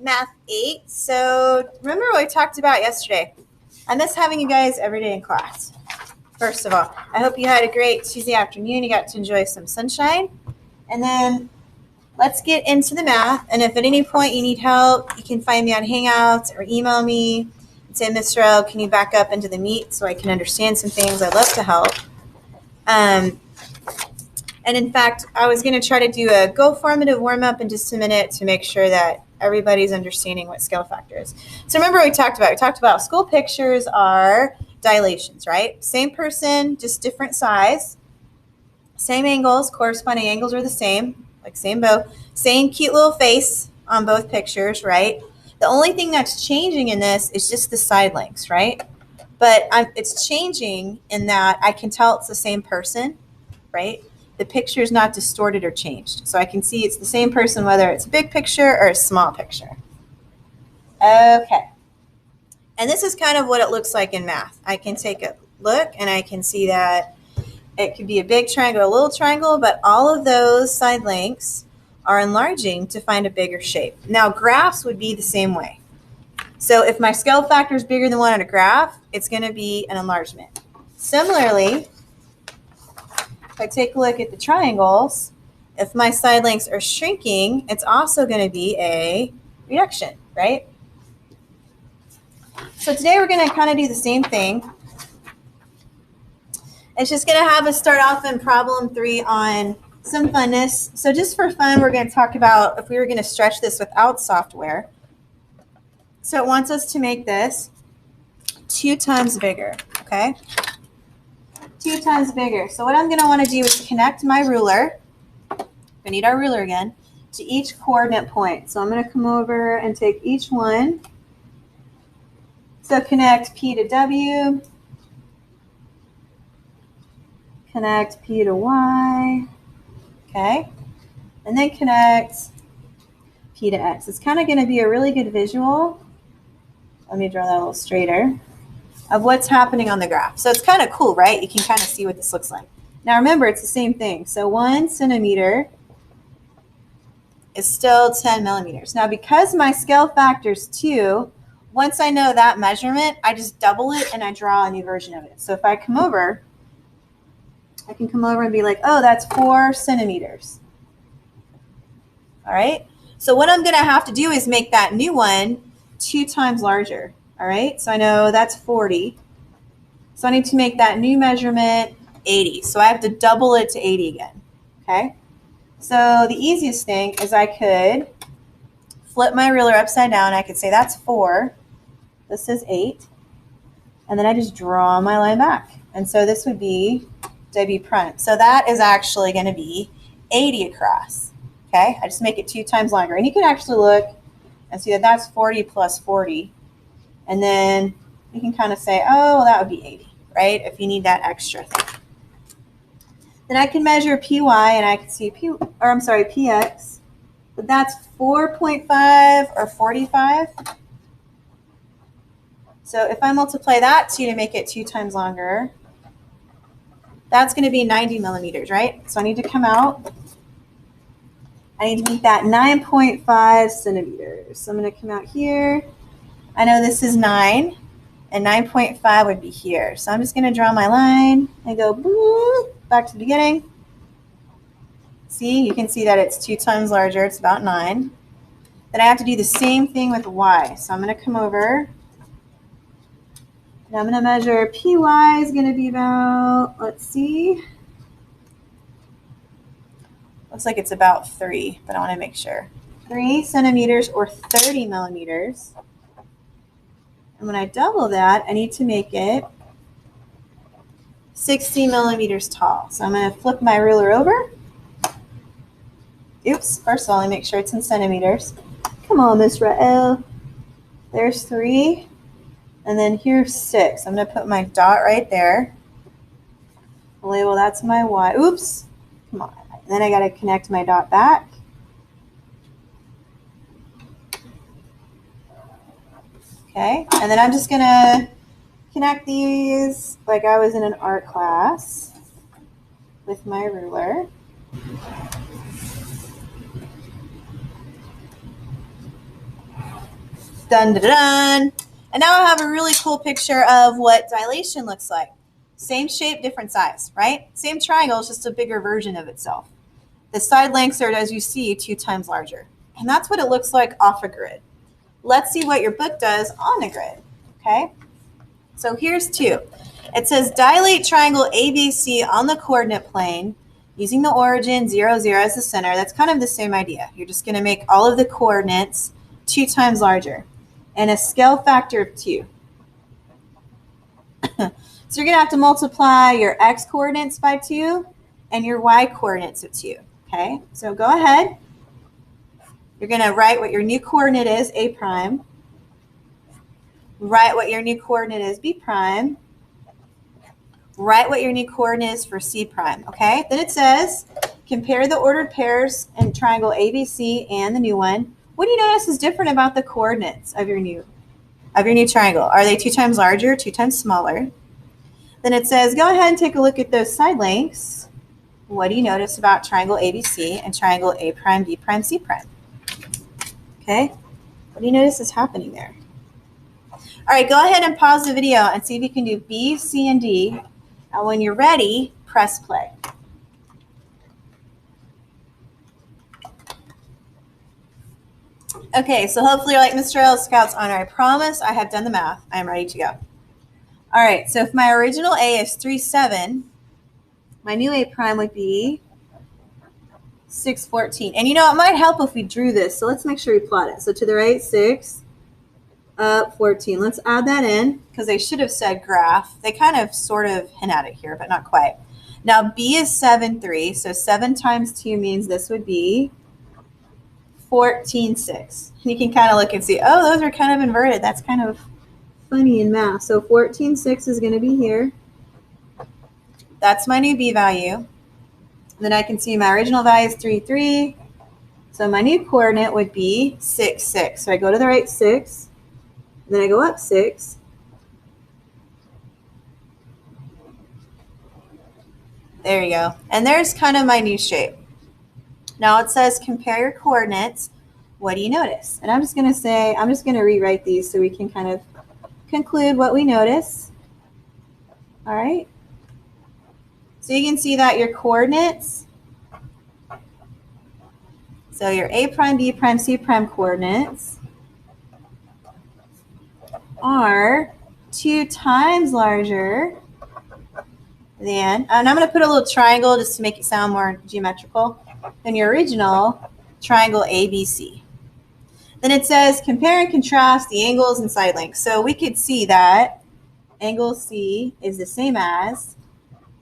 Math 8. So remember what we talked about yesterday. I miss having you guys every day in class. First of all, I hope you had a great Tuesday afternoon. You got to enjoy some sunshine. And then let's get into the math. And if at any point you need help, you can find me on Hangouts or email me and say, Miss Rowe, can you back up into the meet so I can understand some things? I'd love to help. And in fact, I was going to try to do a Go formative warm-up in just a minute to make sure that everybody's understanding what scale factor is. So remember what we talked about. We talked about school pictures are dilations, right? Same person, just different size. Same angles, corresponding angles are the same, like same bow. Same cute little face on both pictures, right? The only thing that's changing in this is just the side lengths, right? But it's changing in that I can tell it's the same person, right? The picture is not distorted or changed. So I can see it's the same person whether it's a big picture or a small picture. Okay. And this is kind of what it looks like in math. I can take a look and I can see that it could be a big triangle, a little triangle, but all of those side lengths are enlarging to find a bigger shape. Now graphs would be the same way. So if my scale factor is bigger than 1 on a graph, it's going to be an enlargement. Similarly, if I take a look at the triangles, if my side lengths are shrinking, it's also going to be a reduction, right? So today we're going to kind of do the same thing. It's just going to have us start off in problem 3 on some funness. So just for fun, we're going to talk about if we were going to stretch this without software. So it wants us to make this 2 times bigger, okay? 2 times bigger. So what I'm going to want to do is connect my ruler. We need our ruler again to each coordinate point. So I'm going to come over and take each one. So connect P to W, connect P to Y, okay? And then connect P to X. It's kind of going to be a really good visual. Let me draw that a little straighter. Of what's happening on the graph. So it's kind of cool, right? You can kind of see what this looks like. Now remember, it's the same thing. So 1 centimeter is still 10 millimeters. Now because my scale factor is 2, once I know that measurement, I just double it and I draw a new version of it. So if I come over, I can come over and be like, oh, that's 4 centimeters. All right? So what I'm going to have to do is make that new one 2 times larger. All right, so I know that's 40. So I need to make that new measurement 80. So I have to double it to 80 again, okay? So the easiest thing is I could flip my ruler upside down. I could say that's 4. This is 8. And then I just draw my line back. And so this would be W prime. So that is actually going to be 80 across, okay? I just make it 2 times longer. And you can actually look and see that that's 40 plus 40. And then you can kind of say, oh, well, that would be 80, right? If you need that extra thing. Then I can measure PY and I can see PX. But that's 4.5 or 45. So if I multiply that 2 to make it 2 times longer, that's going to be 90 millimeters, right? So I need to come out. I need to make that 9.5 centimeters. So I'm going to come out here. I know this is 9, and 9.5 would be here. So I'm just going to draw my line and go back to the beginning. See, you can see that it's 2 times larger. It's about 9. Then I have to do the same thing with Y. So I'm going to come over, and I'm going to measure PY is going to be about, let's see, looks like it's about 3, but I want to make sure. 3 centimeters or 30 millimeters. And when I double that, I need to make it 60 millimeters tall. So I'm going to flip my ruler over. Oops, first of all, let me make sure it's in centimeters. Come on, Miss Rael. There's 3. And then here's 6. I'm going to put my dot right there. Label, that's my Y. Oops. Come on. And then I got to connect my dot back. Okay, and then I'm just going to connect these like I was in an art class with my ruler. Dun, dun, dun. And now I have a really cool picture of what dilation looks like. Same shape, different size, right? Same triangle, it's just a bigger version of itself. The side lengths are, as you see, 2 times larger. And that's what it looks like off a grid. Let's see what your book does on a grid, okay? So here's 2. It says dilate triangle ABC on the coordinate plane using the origin 0, 0 as the center. That's kind of the same idea. You're just going to make all of the coordinates 2 times larger and a scale factor of 2. So you're going to have to multiply your x coordinates by 2 and your y coordinates of 2. Okay, so go ahead. You're going to write what your new coordinate is, A prime. Write what your new coordinate is, B prime. Write what your new coordinate is for C prime, okay? Then it says, compare the ordered pairs in triangle ABC and the new one. What do you notice is different about the coordinates of your new triangle? Are they 2 times larger, 2 times smaller? Then it says, go ahead and take a look at those side lengths. What do you notice about triangle ABC and triangle A prime, B prime, C prime? Okay, what do you notice is happening there? All right, go ahead and pause the video and see if you can do B, C, and D. And when you're ready, press play. Okay, so hopefully you're like Mr. L Scout's honor. I promise I have done the math. I am ready to go. All right, so if my original A is 3, 7, my new A prime would be 6, 14. And you know, it might help if we drew this. So let's make sure we plot it. So to the right, 6, up 14. Let's add that in because they should have said graph. They kind of sort of hint at it here, but not quite. Now B is 7, 3. So 7 times 2 means this would be 14, 6. And you can kind of look and see, oh, those are kind of inverted. That's kind of funny in math. So 14, 6 is going to be here. That's my new B value. Then I can see my original value is 3, 3. So my new coordinate would be 6, 6. So I go to the right 6. Then I go up 6. There you go. And there's kind of my new shape. Now it says compare your coordinates. What do you notice? And I'm just going to rewrite these so we can kind of conclude what we notice. All right. So you can see that your coordinates, so your A prime, B prime, C prime coordinates are 2 times larger than, and I'm going to put a little triangle just to make it sound more geometrical, than your original triangle ABC. Then it says compare and contrast the angles and side lengths. So we could see that angle C is the same as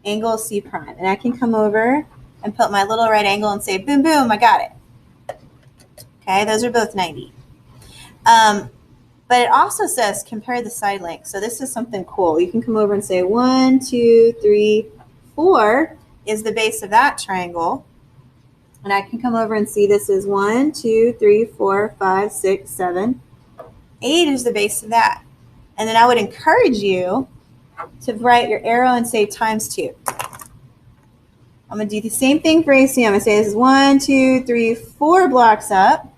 angle C prime. And I can come over and put my little right angle and say, boom, boom, I got it. Okay, those are both 90. But it also says compare the side lengths. So this is something cool. You can come over and say 1, 2, 3, 4 is the base of that triangle. And I can come over and see this is 1, 2, 3, 4, 5, 6, 7. 8 is the base of that. And then I would encourage you to write your arrow and say times 2. I'm going to do the same thing for AC. I'm going to say this is 1, 2, 3, 4 blocks up.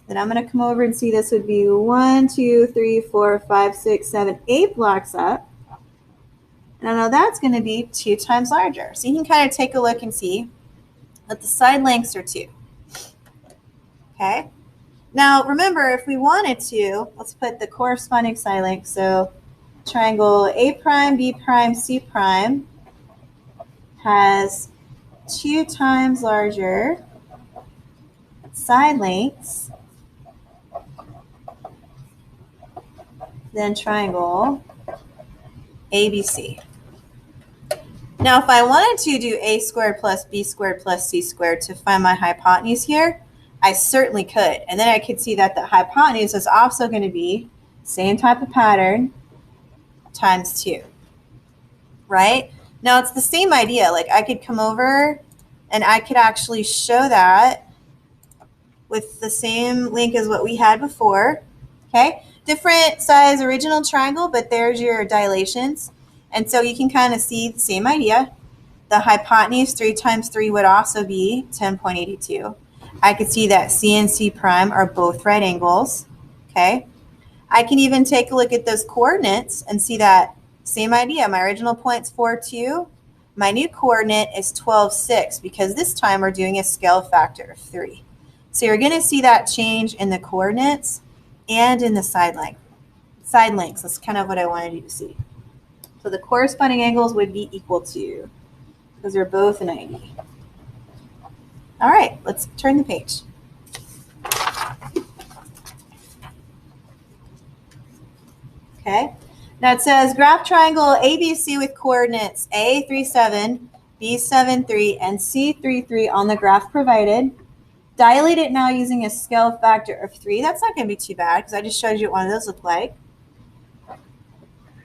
Then I'm going to come over and see this would be 1, 2, 3, 4, 5, 6, 7, 8 blocks up. And I know that's going to be 2 times larger. So you can kind of take a look and see that the side lengths are 2. Okay. Now remember, if we wanted to, let's put the corresponding side length. So triangle A prime, B prime, C prime has 2 times larger side lengths than triangle ABC. Now, if I wanted to do A squared plus B squared plus C squared to find my hypotenuse here, I certainly could. And then I could see that the hypotenuse is also going to be same type of pattern times 2, right? Now, it's the same idea. Like I could come over and I could actually show that with the same link as what we had before, okay? Different size original triangle, but there's your dilations. And so you can kind of see the same idea. The hypotenuse 3 times 3 would also be 10.82. I can see that C and C prime are both right angles, okay? I can even take a look at those coordinates and see that same idea. My original point's 4, 2. My new coordinate is 12, 6 because this time we're doing a scale factor of 3. So you're going to see that change in the coordinates and in the side length. Side lengths, that's kind of what I wanted you to see. So the corresponding angles would be equal to, because they're both 90. All right, let's turn the page. Okay, now it says graph triangle ABC with coordinates A 3, 7, B 7, 3, and C 3, 3 on the graph provided. Dilate it now using a scale factor of 3. That's not going to be too bad because I just showed you what one of those look like.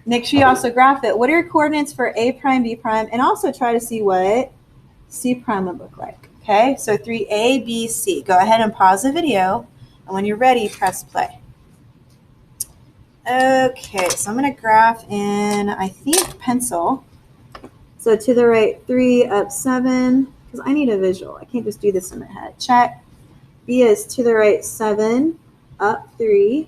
Make sure you also graph it. What are your coordinates for A prime, B prime, and also try to see what C prime would look like. Okay, so 3A, B, C. Go ahead and pause the video, and when you're ready, press play. Okay, so I'm going to graph in, I think, pencil. So to the right, 3 up 7, because I need a visual. I can't just do this in my head. Check. B is to the right, 7 up 3.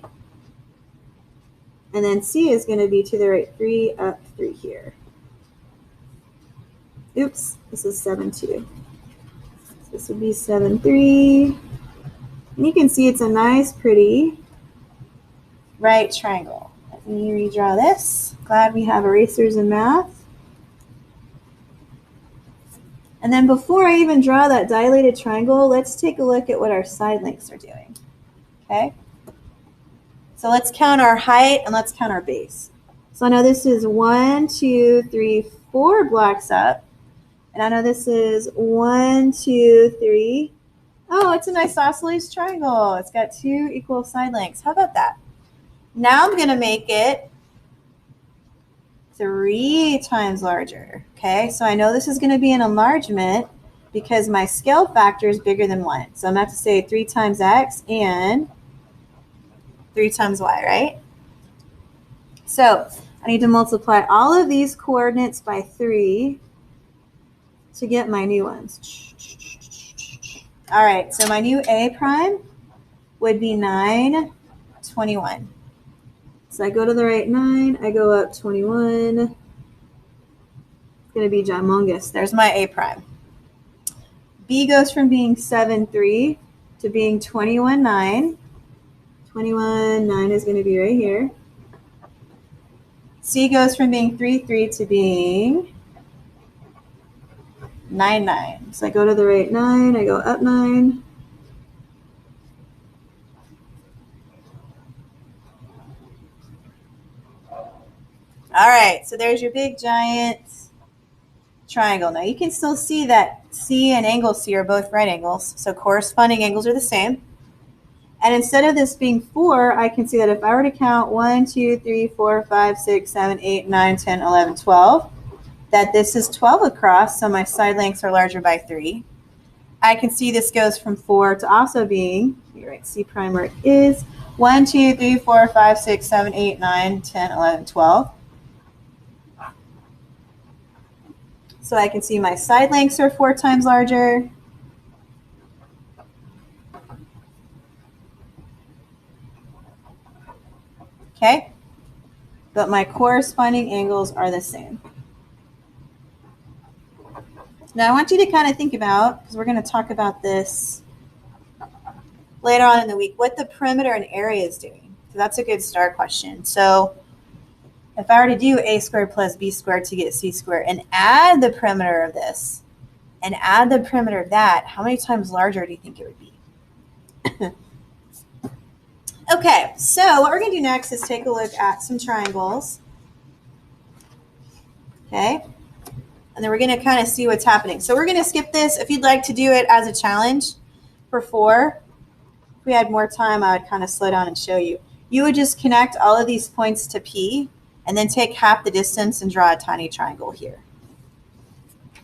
And then C is going to be to the right, 3 up 3 here. Oops, this is 7, 2. So this would be 7, 3. And you can see it's a nice, pretty right triangle. Let me redraw this. Glad we have erasers in math. And then before I even draw that dilated triangle, let's take a look at what our side lengths are doing. Okay? So let's count our height and let's count our base. So I know this is 1, 2, 3, 4 blocks up. And I know this is 1, 2, 3. Oh, it's a nice isosceles triangle. It's got 2 equal side lengths. How about that? Now I'm going to make it 3 times larger. Okay, so I know this is going to be an enlargement because my scale factor is bigger than 1. So I'm going to have to say 3 times x and 3 times y, right? So I need to multiply all of these coordinates by 3 to get my new ones. All right, so my new A prime would be 9, 21. So I go to the right 9, I go up 21. It's going to be humongous. There's my A prime. B goes from being 7, 3 to being 21, 9. 21, 9 is going to be right here. C goes from being 3, 3 to being 9, 9. So I go to the right 9, I go up 9. All right, so there's your big giant triangle. Now you can still see that C and angle C are both right angles, so corresponding angles are the same. And instead of this being 4, I can see that if I were to count 1, 2, 3, 4, 5, 6, 7, 8, 9, 10, 11, 12, that this is 12 across, so my side lengths are larger by 3. I can see this goes from 4 to also being, you're right, C prime where it is, 1, 2, 3, 4, 5, 6, 7, 8, 9, 10, 11, 12. So I can see my side lengths are 4 times larger. Okay, but my corresponding angles are the same. Now I want you to kind of think about, because we're going to talk about this later on in the week, what the perimeter and area is doing. So that's a good start question. So if I were to do a squared plus b squared to get c squared and add the perimeter of this and add the perimeter of that, how many times larger do you think it would be? Okay, so what we're going to do next is take a look at some triangles. Okay, and then we're going to kind of see what's happening. So we're going to skip this. If you'd like to do it as a challenge for 4, if we had more time, I would kind of slow down and show you. You would just connect all of these points to P and then take half the distance and draw a tiny triangle here.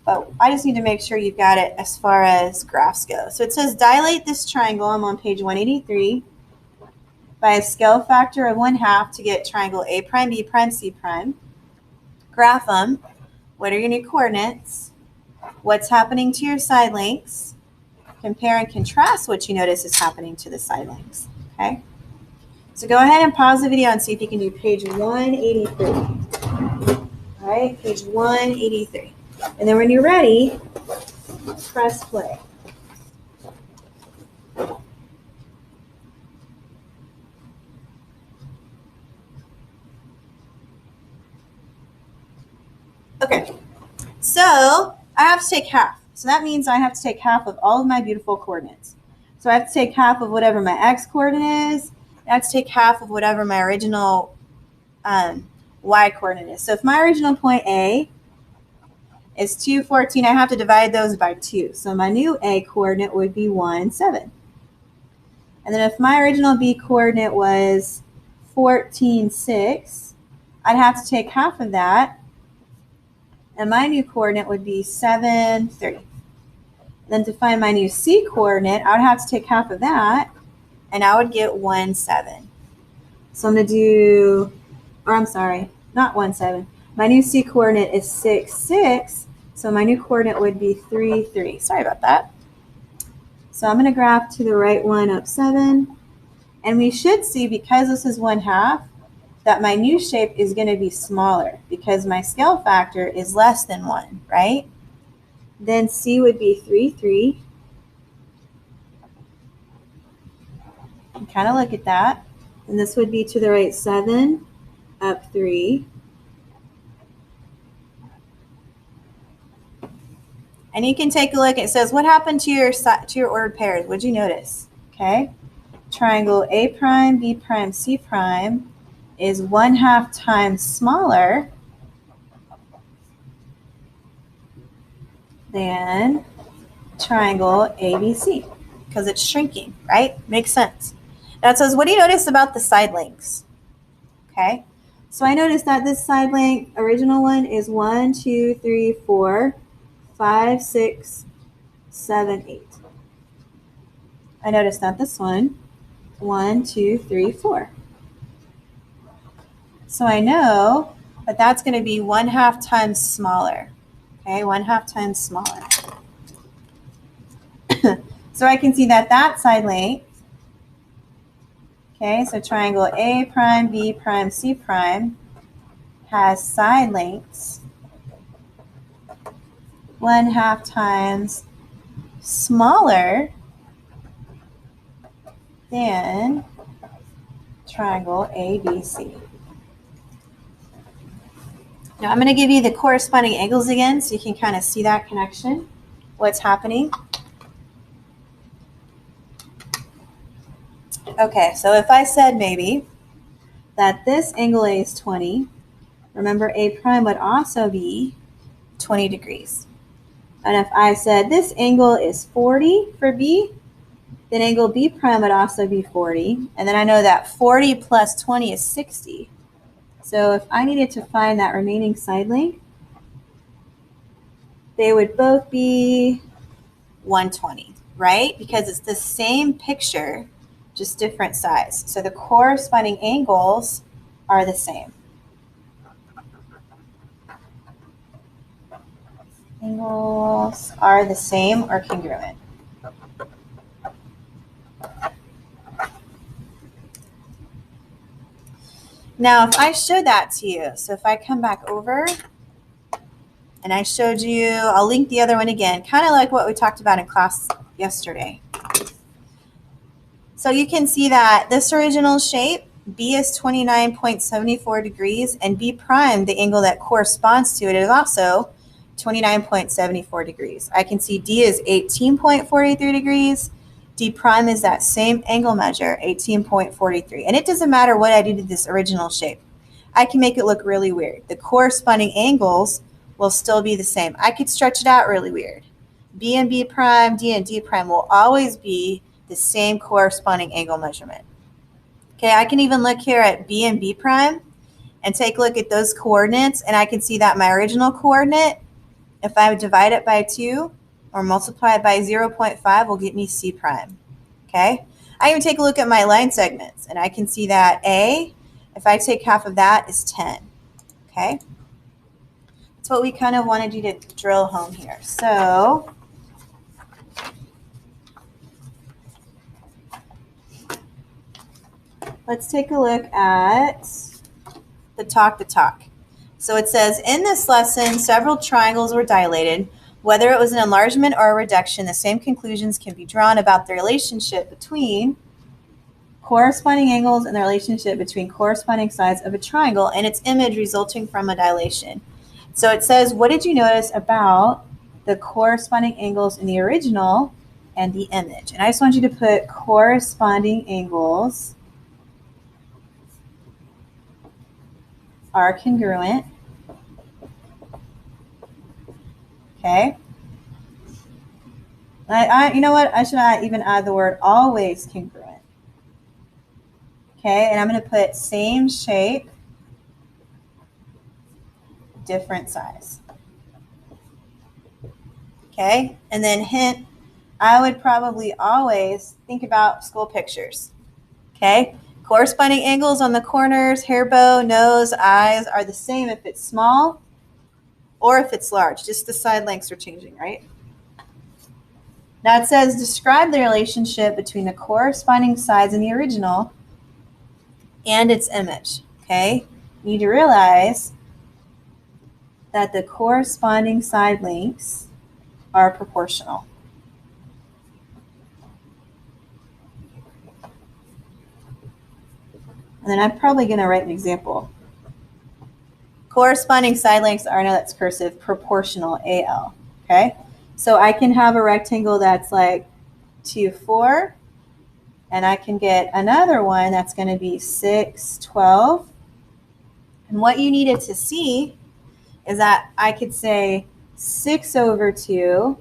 But I just need to make sure you've got it as far as graphs go. So it says dilate this triangle. I'm on page 183 by a scale factor of 1/2 to get triangle A prime, B prime, C prime. Graph them. What are your new coordinates? What's happening to your side lengths? compare and contrast what you notice is happening to the side lengths, okay? So go ahead and pause the video and see if you can do page 183. All right, page 183. And then when you're ready, press play. Okay, so I have to take half. So that means I have to take half of all of my beautiful coordinates. So I have to take half of whatever my x coordinate is. I have to take half of whatever my original y coordinate is. So if my original point A is 2, 14, I have to divide those by 2. So my new A coordinate would be 1, 7. And then if my original B coordinate was 14, 6, I'd have to take half of that. And my new coordinate would be 7, 30. Then to find my new C coordinate, I would have to take half of that, and I would get 1, 7. So I'm going to do, or I'm sorry, not 1, 7. My new C coordinate is 6, 6. So my new coordinate would be 3, 3. Sorry about that. So I'm going to graph to the right one up 7. And we should see, because this is 1/2, that my new shape is going to be smaller because my scale factor is less than 1, right? Then C would be 3, 3. And kind of look at that. And this would be to the right 7, up 3. And you can take a look. It says, what happened to your ordered pairs? What'd you notice? Okay. Triangle A prime, B prime, C prime is 1/2 times smaller than triangle ABC because it's shrinking, right? Makes sense. Now it says, what do you notice about the side lengths? Okay. So I noticed that this side length, original one, is 1, 2, 3, 4, 5, 6, 7, 8. I noticed that this one, 1, 2, 3, 4. So I know that that's going to be 1/2 times smaller. Okay, 1/2 times smaller. So I can see that that side length, okay, so triangle A prime, B prime, C prime has side lengths 1/2 times smaller than triangle ABC. Now I'm going to give you the corresponding angles again so you can kind of see that connection, what's happening. Okay, so if I said maybe that this angle A is 20, remember A prime would also be 20 degrees. And if I said this angle is 40 for B, then angle B prime would also be 40. And then I know that 40 plus 20 is 60. So if I needed to find that remaining side length, they would both be 120, right? Because it's the same picture, just different size. So the corresponding angles are the same. Angles are the same or congruent. Now, if I showed that to you, so if I come back over and I showed you, I'll link the other one again, kind of like what we talked about in class yesterday. So you can see that this original shape, B is 29.74 degrees, and B prime, the angle that corresponds to it, is also 29.74 degrees. I can see D is 18.43 degrees. D prime is that same angle measure, 18.43. And it doesn't matter what I do to this original shape. I can make it look really weird. The corresponding angles will still be the same. I could stretch it out really weird. B and B prime, D and D prime will always be the same corresponding angle measurement. Okay, I can even look here at B and B prime and take a look at those coordinates, and I can see that my original coordinate, if I divide it by 2 or multiply it by 0.5, will get me C prime. Okay, I even take a look at my line segments, and I can see that A, if I take half of that, is 10. Okay, that's what we kind of wanted you to drill home here. So let's take a look at the talk. So it says, in this lesson, several triangles were dilated. Whether it was an enlargement or a reduction, the same conclusions can be drawn about the relationship between corresponding angles and the relationship between corresponding sides of a triangle and its image resulting from a dilation. So it says, what did you notice about the corresponding angles in the original and the image? And I just want you to put corresponding angles are congruent. Okay. You know what? I should even add the word always congruent. Okay, and I'm going to put same shape, different size. Okay, and then hint, I would probably always think about school pictures. Okay, corresponding angles on the corners, hair bow, nose, eyes are the same if it's small or if it's large. Just the side lengths are changing, right? Now it says, describe the relationship between the corresponding sides in the original and its image. Okay, you need to realize that the corresponding side lengths are proportional. And then I'm probably going to write an example. Corresponding side lengths are, I know that's cursive, proportional, AL. Okay, so I can have a rectangle that's like 2, 4, and I can get another one that's going to be 6, 12. And what you needed to see is that I could say 6 over 2,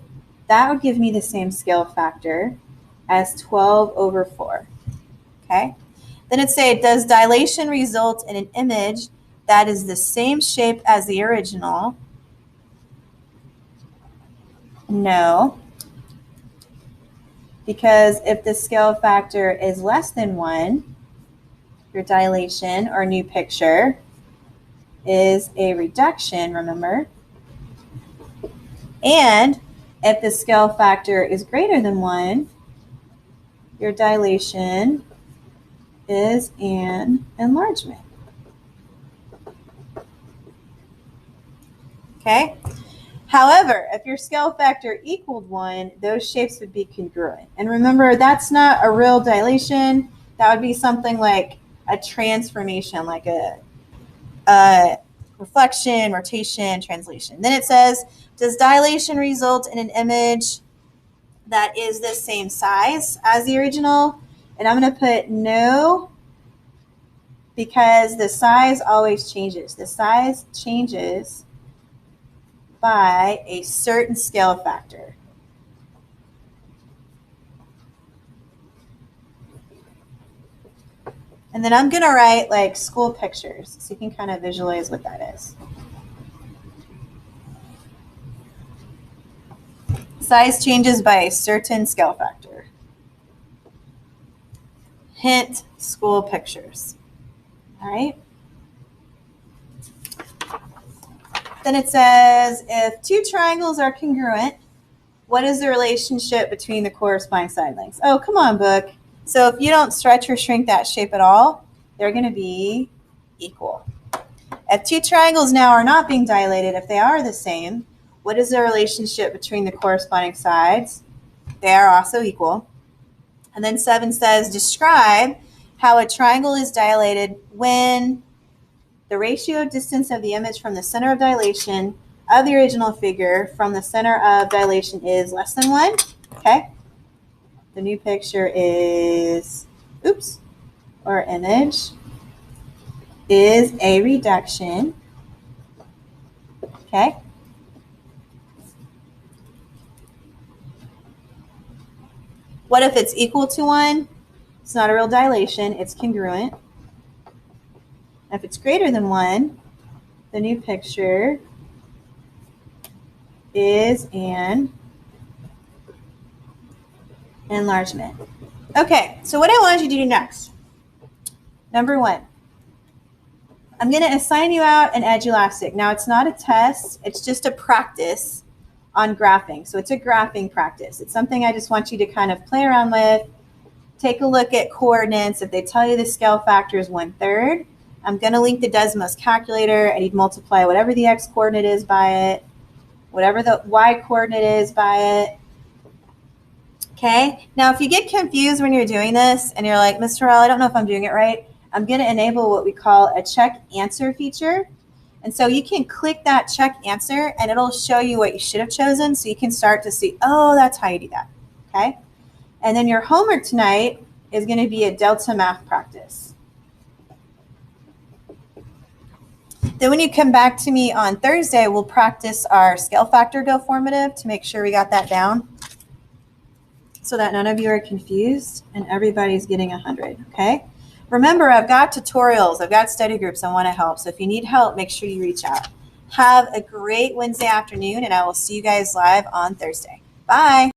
that would give me the same scale factor as 12 over 4. Okay, then it'd say, does dilation result in an image that is the same shape as the original? No, because if the scale factor is less than 1, your dilation or new picture is a reduction, remember? And if the scale factor is greater than 1, your dilation is an enlargement. Okay? However, if your scale factor equaled 1, those shapes would be congruent. And remember, that's not a real dilation. That would be something like a transformation, like a reflection, rotation, translation. Then it says, does dilation result in an image that is the same size as the original? And I'm going to put no, because the size always changes. The size changes by a certain scale factor. And then I'm going to write like school pictures so you can kind of visualize what that is. Size changes by a certain scale factor. Hint, school pictures. All right. Then it says, if two triangles are congruent, what is the relationship between the corresponding side lengths? Oh, come on, book. So if you don't stretch or shrink that shape at all, they're going to be equal. If two triangles now are not being dilated, if they are the same, what is the relationship between the corresponding sides? They are also equal. And then 7 says, describe how a triangle is dilated when the ratio distance of the image from the center of dilation of the original figure from the center of dilation is less than 1. Okay. The new picture is, or image is a reduction. Okay. What if it's equal to 1? It's not a real dilation, it's congruent. If it's greater than 1, the new picture is an enlargement. Okay, so what I want you to do next, number 1, I'm going to assign you out an edge elastic. Now, it's not a test, it's just a practice on graphing. So it's a graphing practice. It's something I just want you to kind of play around with take a look at coordinates. If they tell you the scale factor is 1/3, I'm going to link the Desmos calculator, and you'd multiply whatever the x coordinate is by it, whatever the y coordinate is by it. Okay, now if you get confused when you're doing this and you're like, Ms. Terrell, I don't know if I'm doing it right, I'm going to enable what we call a check answer feature. And so you can click that check answer and it'll show you what you should have chosen, so you can start to see, oh, that's how you do that. Okay, and then your homework tonight is going to be a Delta math practice. Then when you come back to me on Thursday, we'll practice our scale factor deformative to make sure we got that down, so that none of you are confused and everybody's getting 100, okay? Remember, I've got tutorials, I've got study groups I want to help, so if you need help, make sure you reach out. Have a great Wednesday afternoon, and I will see you guys live on Thursday. Bye.